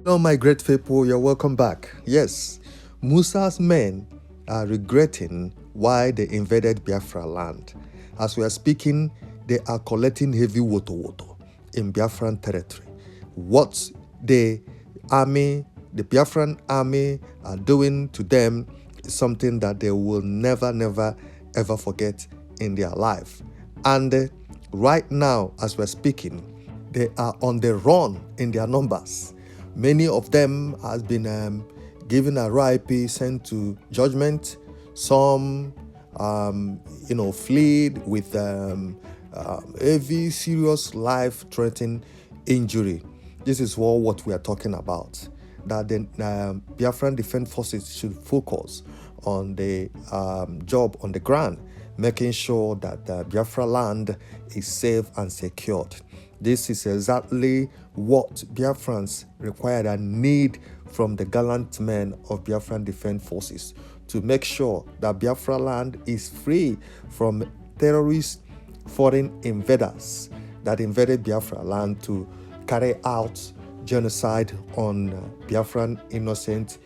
Hello, my great people, you're welcome back. Yes, Musa's men are regretting why they invaded Biafra land. As we are speaking, they are collecting heavy woto in Biafran territory. What the Biafran army are doing to them is something that they will never, ever forget in their life. And right now, as we're speaking, they are on the run in their numbers. Many of them has been given a RIP, sent to judgment. Some, fled with heavy, serious, life-threatening injury. This is what we are talking about. That the Biafran Defense Forces should focus on the job on the ground, making sure that Biafra land is safe and secured. This is exactly what Biafrans require and need from the gallant men of Biafran Defense Forces to make sure that Biafra land is free from terrorist foreign invaders that invaded Biafra land to carry out genocide on Biafran innocent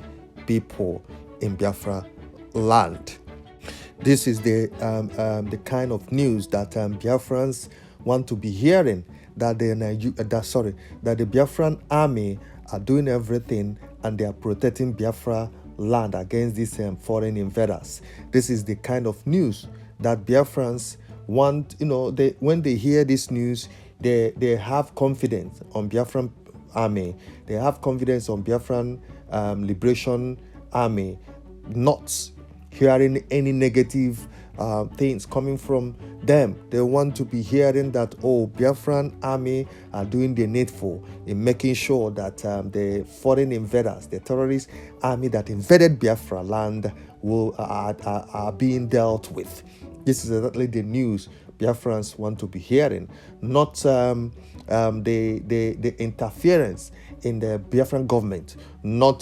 people in Biafra land. This is the kind of news that Biafrans want to be hearing, that the Biafran army are doing everything and they are protecting Biafra land against these foreign invaders. This is the kind of news that Biafrans want. When they hear this news, they have confidence on Biafran army. They have confidence on Biafran liberation army, not hearing any negative things coming from them. They want to be hearing that, Biafran army are doing the needful in making sure that the foreign invaders, the terrorist army that invaded Biafra land are being dealt with. This is exactly the news Biafrans want to be hearing, not the interference in the Biafran government, not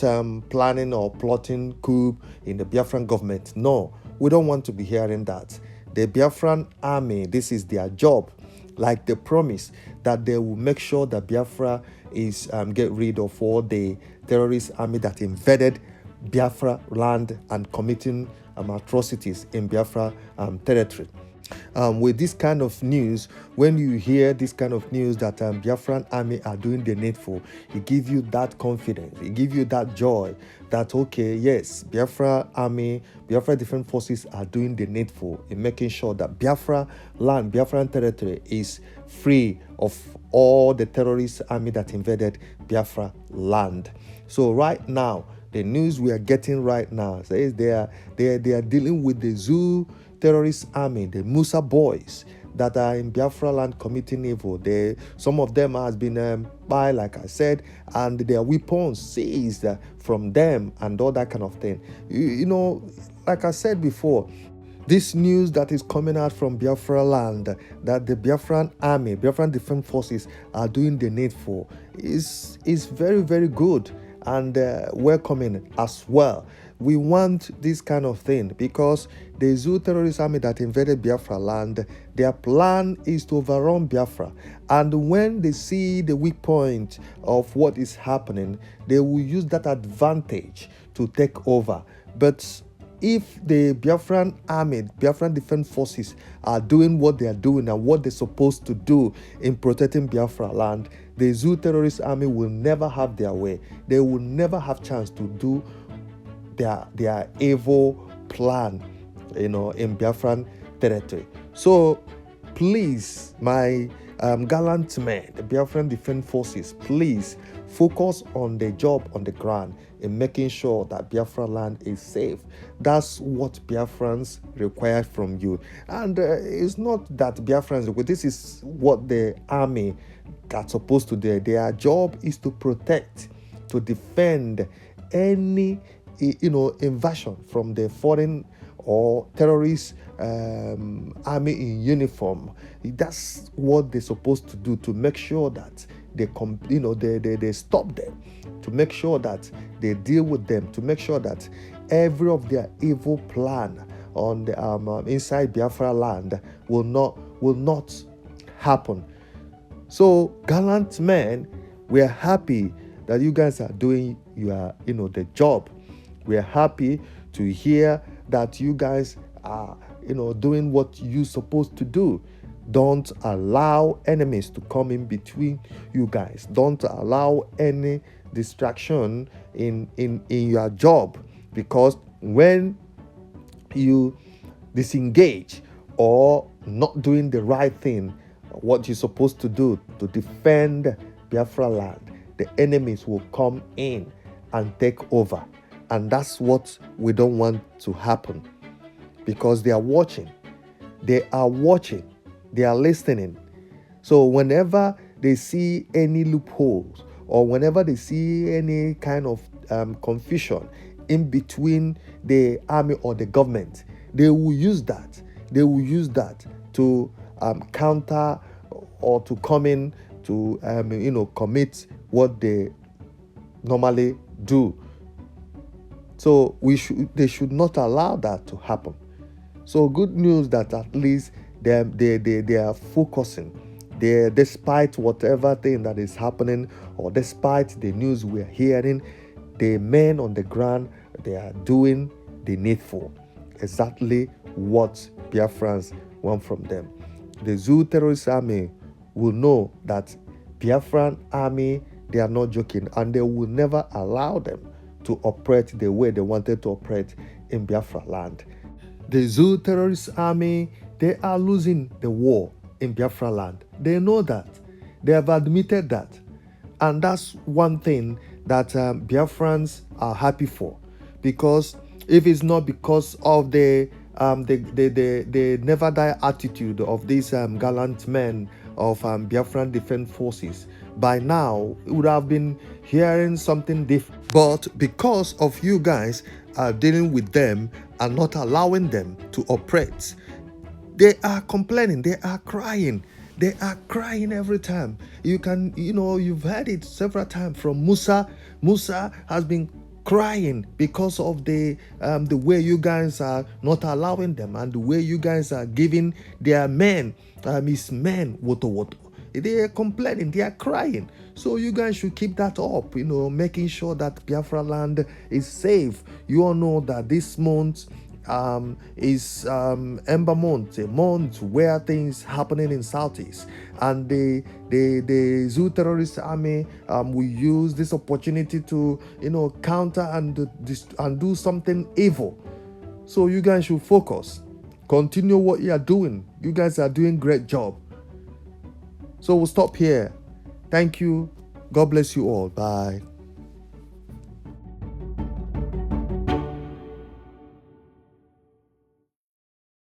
planning or plotting coup in the Biafran government. No, we don't want to be hearing that. The Biafran army, this is their job, like they promise that they will make sure that Biafra is get rid of all the terrorist army that invaded Biafra land and committing atrocities in Biafra territory. With this kind of news, when you hear this kind of news that Biafran army are doing the needful, it gives you that confidence, it gives you that joy that, okay, yes, Biafra army, Biafra Defense Forces are doing the needful in making sure that Biafra land, Biafran territory is free of all the terrorist army that invaded Biafra land. So right now, the news we are getting right now says they are dealing with the zoo terrorist army, the Musa boys that are in Biafra land committing evil. Some of them has been by, like I said, and their weapons seized from them and all that kind of thing. Like I said before, this news that is coming out from Biafra land, that the Biafran army, Biafran Defense Forces are doing the needful, is very, very good and welcoming as well. We want this kind of thing because the Zoo terrorist army that invaded Biafra land, their plan is to overrun Biafra. And when they see the weak point of what is happening, they will use that advantage to take over. But if the Biafran army, Biafran Defense Forces are doing what they are doing and what they're supposed to do in protecting Biafra land, the Zoo terrorist army will never have their way. They will never have chance to do their evil plan, in Biafran territory. So please, my gallant men, the Biafran Defense Forces, please focus on the job on the ground in making sure that Biafra land is safe. That's what Biafrans require from you. And it's not that Biafrans, this is what the army are supposed to do. Their job is to protect, to defend any invasion from the foreign or terrorist army in uniform. That's what they're supposed to do, to make sure that they stop them, to make sure that they deal with them, to make sure that every of their evil plan on the inside Biafra land will not happen. So gallant men, we are happy that you guys are doing your, the job. We are happy to hear that you guys are, doing what you're supposed to do. Don't allow enemies to come in between you guys. Don't allow any distraction in your job, because when you disengage or not doing the right thing, what you're supposed to do to defend Biafra land, the enemies will come in and take over. And that's what we don't want to happen, because they are watching. They are watching. They are listening. So whenever they see any loopholes, or whenever they see any kind of confusion in between the army or the government, they will use that. They will use that to counter or to come in to commit what they normally do. So they should not allow that to happen. So good news that at least they are focusing. Despite whatever thing that is happening, or despite the news we're hearing, the men on the ground, they are doing the needful. Exactly what Biafrans want from them. The Zoo terrorist army will know that Biafran army, they are not joking, and they will never allow them to operate the way they wanted to operate in Biafra land. The Zoo terrorist army, they are losing the war in Biafra land. They know that. They have admitted that. And that's one thing that Biafrans are happy for. Because if it's not because of the never die attitude of these gallant men of Biafran Defense Forces, by now we would have been hearing something different. But because of you guys are dealing with them and not allowing them to operate, they are complaining, they are crying. They are crying every time. You've heard it several times from Musa. Musa has been crying because of the way you guys are not allowing them, and the way you guys are giving their men, his men, woto. They are complaining, they are crying. So you guys should keep that up, making sure that Biafra land is safe. You all know that this month is Ember Month, a month where things happening in Southeast, and the Zoo terrorist army will use this opportunity to counter and do something evil. So you guys should focus, continue what you are doing. You guys are doing great job. So we'll stop here. Thank you. God bless you all. Bye.